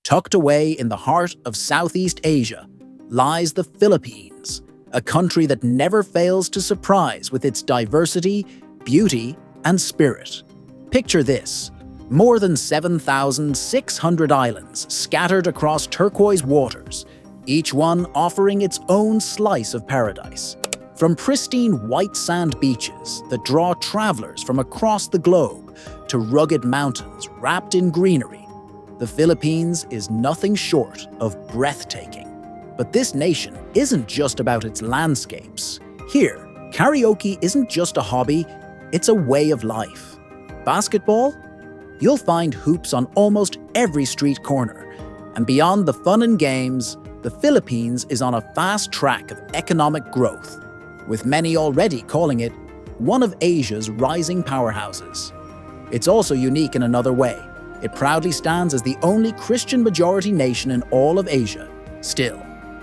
Tucked away in the heart of Southeast Asia lies the Philippines, a country that never fails to surprise with its diversity, beauty, and spirit. Picture this: more than 7,600 islands scattered across turquoise waters, each one offering its own slice of paradise. From pristine white sand beaches that draw travelers from across the globe to rugged mountains wrapped in greenery, the Philippines is nothing short of breathtaking. But this nation isn't just about its landscapes. Here, karaoke isn't just a hobby, it's a way of life. Basketball? You'll find hoops on almost every street corner. And beyond the fun and games, the Philippines is on a fast track of economic growth, with many already calling it one of Asia's rising powerhouses. It's also unique in another way. It proudly stands as the only Christian-majority nation in all of Asia. Still,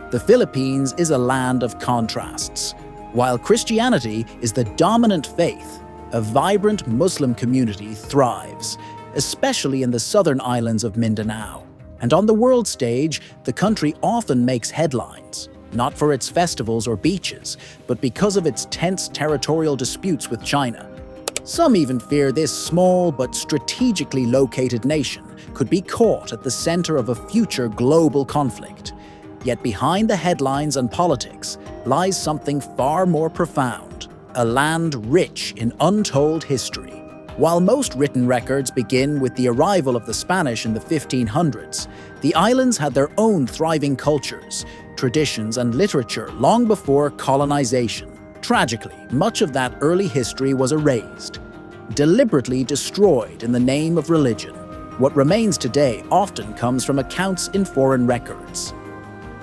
the Philippines is a land of contrasts. While Christianity is the dominant faith, a vibrant Muslim community thrives, especially in the southern islands of Mindanao. And on the world stage, the country often makes headlines, not for its festivals or beaches, but because of its tense territorial disputes with China. Some even fear this small but strategically located nation could be caught at the center of a future global conflict. Yet behind the headlines and politics lies something far more profound, a land rich in untold history. While most written records begin with the arrival of the Spanish in the 1500s, the islands had their own thriving cultures, traditions, and literature long before colonization. Tragically, much of that early history was erased, deliberately destroyed in the name of religion. What remains today often comes from accounts in foreign records,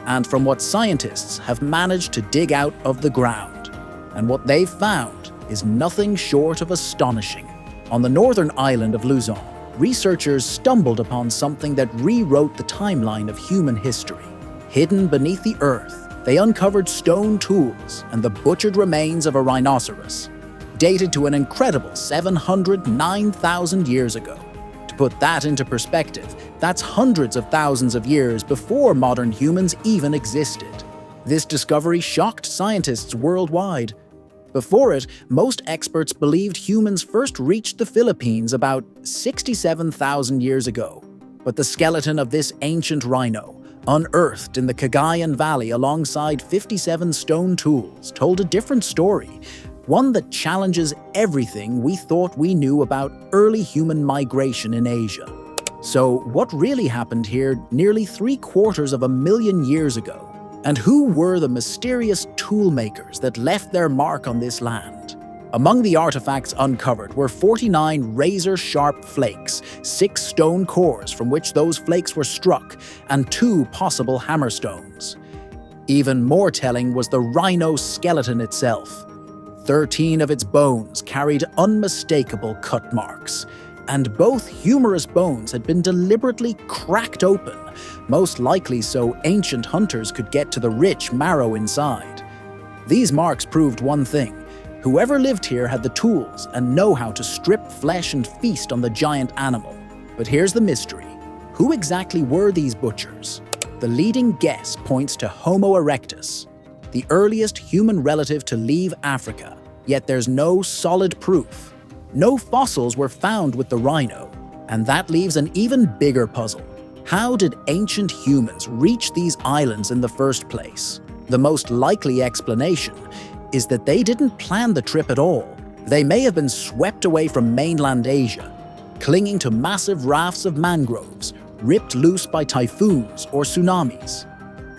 and from what scientists have managed to dig out of the ground. And what they've found is nothing short of astonishing. On the northern island of Luzon, researchers stumbled upon something that rewrote the timeline of human history. Hidden beneath the earth, they uncovered stone tools and the butchered remains of a rhinoceros, dated to an incredible 709,000 years ago. To put that into perspective, that's hundreds of thousands of years before modern humans even existed. This discovery shocked scientists worldwide. Before it, most experts believed humans first reached the Philippines about 67,000 years ago. But the skeleton of this ancient rhino, unearthed in the Cagayan Valley alongside 57 stone tools, told a different story, one that challenges everything we thought we knew about early human migration in Asia. So what really happened here nearly 750,000 years ago? And who were the mysterious toolmakers that left their mark on this land? Among the artifacts uncovered were 49 razor-sharp flakes, 6 stone cores from which those flakes were struck, and 2 possible hammerstones. Even more telling was the rhino skeleton itself. 13 of its bones carried unmistakable cut marks, and both humerus bones had been deliberately cracked open, most likely so ancient hunters could get to the rich marrow inside. These marks proved one thing: whoever lived here had the tools and know-how to strip flesh and feast on the giant animal. But here's the mystery: who exactly were these butchers? The leading guess points to Homo erectus, the earliest human relative to leave Africa, yet there's no solid proof. No fossils were found with the rhino, and that leaves an even bigger puzzle. How did ancient humans reach these islands in the first place? The most likely explanation is that they didn't plan the trip at all. They may have been swept away from mainland Asia, clinging to massive rafts of mangroves, ripped loose by typhoons or tsunamis.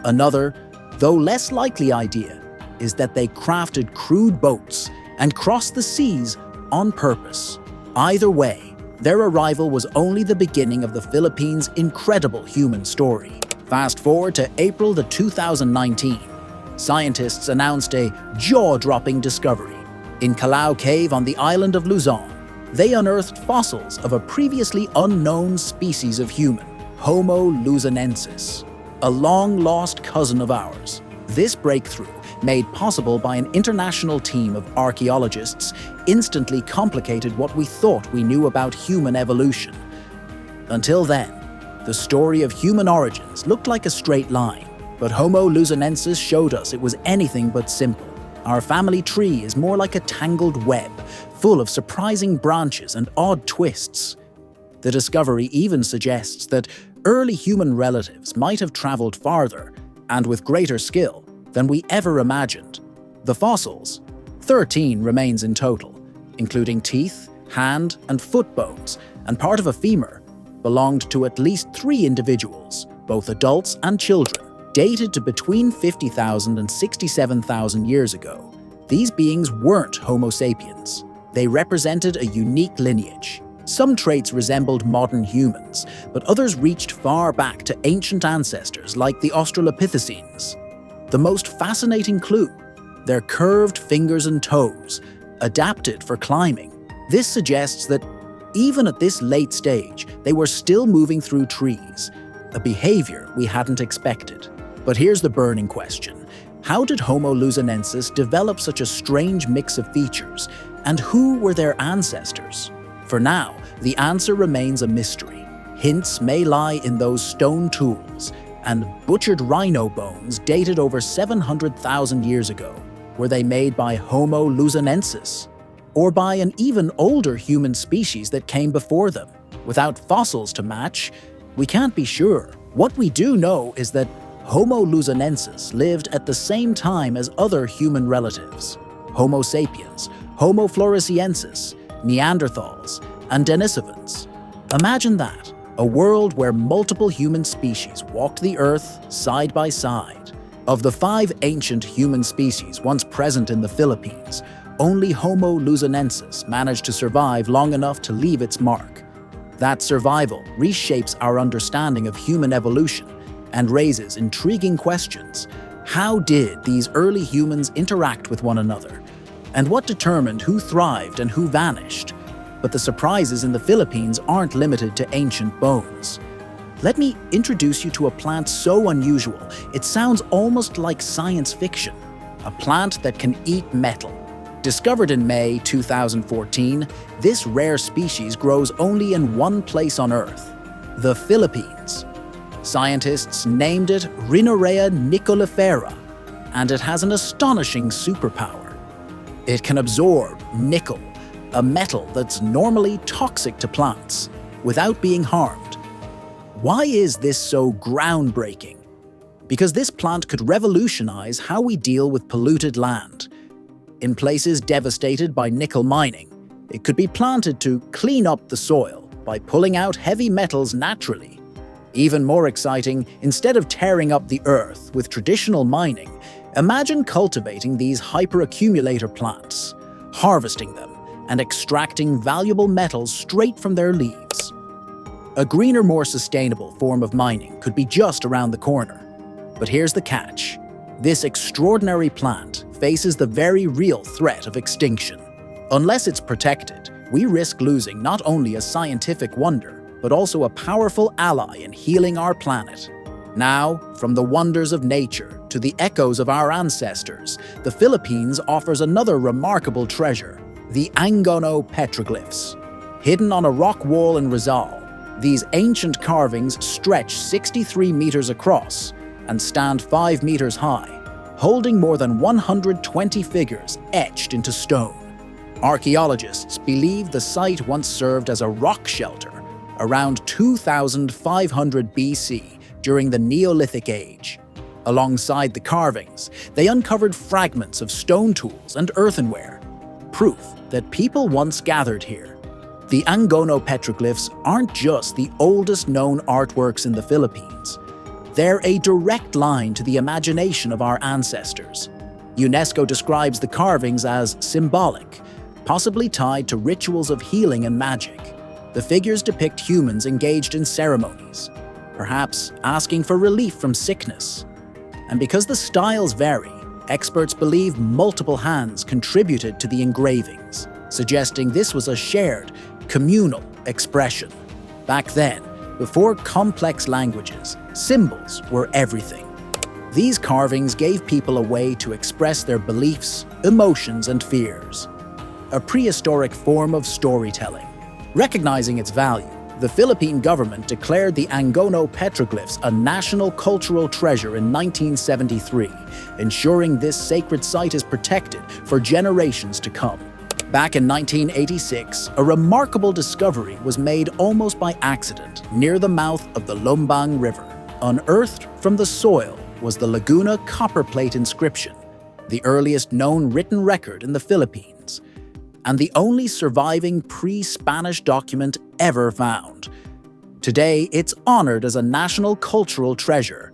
Another, though less likely idea, is that they crafted crude boats and crossed the seas on purpose. Either way, their arrival was only the beginning of the Philippines' incredible human story. Fast forward to April 2019. Scientists announced a jaw-dropping discovery. In Calao Cave on the island of Luzon, they unearthed fossils of a previously unknown species of human, Homo luzonensis, a long-lost cousin of ours. This breakthrough, made possible by an international team of archaeologists, instantly complicated what we thought we knew about human evolution. Until then, The story of human origins looked like a straight line, but Homo luzonensis showed us it was anything but simple. Our family tree is more like a tangled web, full of surprising branches and odd twists. The discovery even suggests that early human relatives might have traveled farther, and with greater skill, than we ever imagined. The fossils, 13 remains in total, including teeth, hand and foot bones, and part of a femur, belonged to at least 3 individuals, both adults and children, dated to between 50,000 and 67,000 years ago. These beings weren't Homo sapiens. They represented a unique lineage. Some traits resembled modern humans, but others reached far back to ancient ancestors like the Australopithecines. The most fascinating clue: their curved fingers and toes, adapted for climbing. This suggests that even at this late stage, they were still moving through trees, a behavior we hadn't expected. But here's the burning question: how did Homo luzonensis develop such a strange mix of features, and who were their ancestors? For now, the answer remains a mystery. Hints may lie in those stone tools and butchered rhino bones dated over 700,000 years ago. Were they made by Homo luzonensis? Or by an even older human species that came before them? Without fossils to match, we can't be sure. What we do know is that Homo luzonensis lived at the same time as other human relatives: Homo sapiens, Homo floresiensis, Neanderthals, and Denisovans. Imagine that, a world where multiple human species walked the Earth side by side. Of the 5 ancient human species once present in the Philippines, only Homo luzonensis managed to survive long enough to leave its mark. That survival reshapes our understanding of human evolution and raises intriguing questions. How did these early humans interact with one another? And what determined who thrived and who vanished? But the surprises in the Philippines aren't limited to ancient bones. Let me introduce you to a plant so unusual, it sounds almost like science fiction. A plant that can eat metal. Discovered in May 2014, this rare species grows only in one place on Earth: the Philippines. Scientists named it Rhinorrhea nicolifera, and it has an astonishing superpower. It can absorb nickel, a metal that's normally toxic to plants, without being harmed. Why is this so groundbreaking? Because this plant could revolutionize how we deal with polluted land. In places devastated by nickel mining, it could be planted to clean up the soil by pulling out heavy metals naturally. Even more exciting, instead of tearing up the earth with traditional mining, imagine cultivating these hyperaccumulator plants, harvesting them, and extracting valuable metals straight from their leaves. A greener, more sustainable form of mining could be just around the corner. But here's the catch. This extraordinary plant faces the very real threat of extinction. Unless it's protected, we risk losing not only a scientific wonder, but also a powerful ally in healing our planet. Now, from the wonders of nature to the echoes of our ancestors, the Philippines offers another remarkable treasure: the Angono petroglyphs. Hidden on a rock wall in Rizal, these ancient carvings stretch 63 meters across and stand 5 meters high, holding more than 120 figures etched into stone. Archaeologists believe the site once served as a rock shelter around 2500 BC during the Neolithic Age. Alongside the carvings, they uncovered fragments of stone tools and earthenware, proof that people once gathered here. The Angono petroglyphs aren't just the oldest known artworks in the Philippines. They're a direct line to the imagination of our ancestors. UNESCO describes the carvings as symbolic, possibly tied to rituals of healing and magic. The figures depict humans engaged in ceremonies, perhaps asking for relief from sickness. And because the styles vary, experts believe multiple hands contributed to the engravings, suggesting this was a shared, communal expression. Back then, before complex languages, symbols were everything. These carvings gave people a way to express their beliefs, emotions, and fears. A prehistoric form of storytelling. Recognizing its value, The Philippine government declared the Angono petroglyphs a national cultural treasure in 1973, ensuring this sacred site is protected for generations to come. Back in 1986, a remarkable discovery was made almost by accident near the mouth of the Lombang River. Unearthed from the soil was the Laguna copperplate inscription, the earliest known written record in the Philippines, and the only surviving pre-Spanish document ever found. Today, it's honored as a national cultural treasure.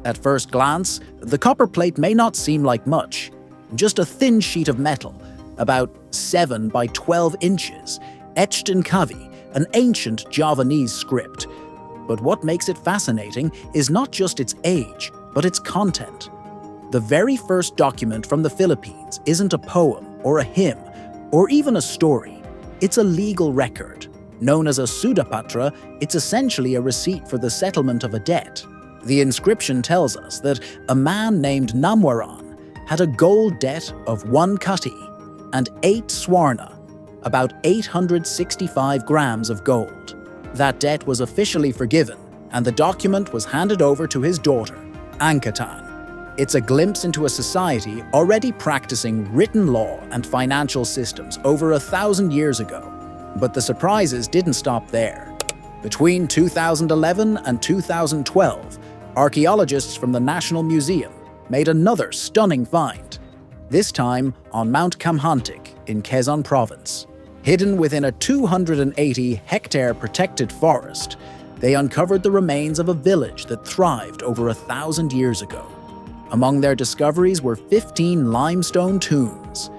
At first glance, the copperplate may not seem like much, just a thin sheet of metal, about 7 by 12 inches, etched in Kavi, an ancient Javanese script. But what makes it fascinating is not just its age, but its content. The very first document from the Philippines isn't a poem or a hymn or even a story. It's a legal record. Known as a sudapatra, it's essentially a receipt for the settlement of a debt. The inscription tells us that a man named Namwaran had a gold debt of 1 kati and 8 swarna, about 865 grams of gold. That debt was officially forgiven, and the document was handed over to his daughter, Angkatan. It's a glimpse into a society already practicing written law and financial systems over 1,000 years ago. But the surprises didn't stop there. Between 2011 and 2012, archaeologists from the National Museum made another stunning find, this time on Mount Kamhantik in Quezon Province. Hidden within a 280-hectare protected forest, they uncovered the remains of a village that thrived over 1,000 years ago. Among their discoveries were 15 limestone tombs,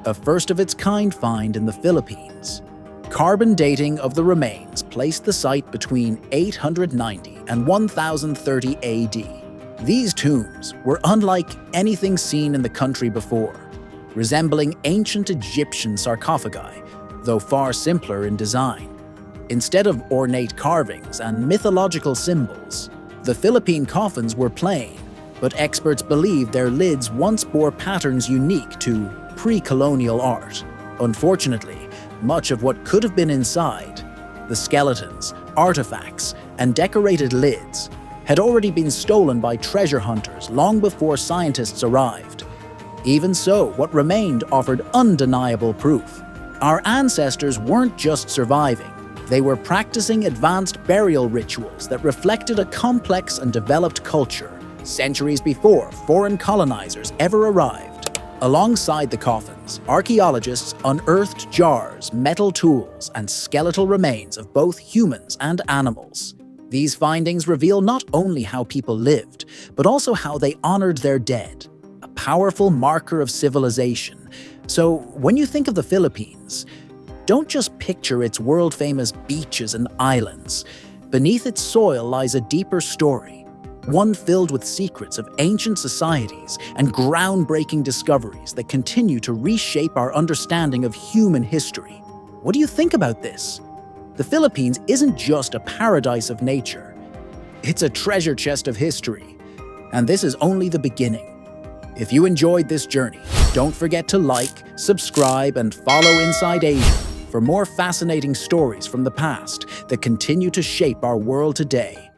a first-of-its-kind find in the Philippines. Carbon dating of the remains placed the site between 890 and 1030 AD. These tombs were unlike anything seen in the country before, resembling ancient Egyptian sarcophagi, though far simpler in design. Instead of ornate carvings and mythological symbols, the Philippine coffins were plain, but experts believe their lids once bore patterns unique to pre-colonial art. Unfortunately, much of what could have been inside, the skeletons, artifacts, and decorated lids, had already been stolen by treasure hunters long before scientists arrived. Even so, what remained offered undeniable proof. Our ancestors weren't just surviving, they were practicing advanced burial rituals that reflected a complex and developed culture, centuries before foreign colonizers ever arrived. Alongside the coffins, archaeologists unearthed jars, metal tools, and skeletal remains of both humans and animals. These findings reveal not only how people lived, but also how they honored their dead, a powerful marker of civilization. So, when you think of the Philippines, don't just picture its world-famous beaches and islands. Beneath its soil lies a deeper story, one filled with secrets of ancient societies and groundbreaking discoveries that continue to reshape our understanding of human history. What do you think about this? The Philippines isn't just a paradise of nature. It's a treasure chest of history. And this is only the beginning. If you enjoyed this journey, don't forget to like, subscribe, and follow Inside Asia for more fascinating stories from the past that continue to shape our world today.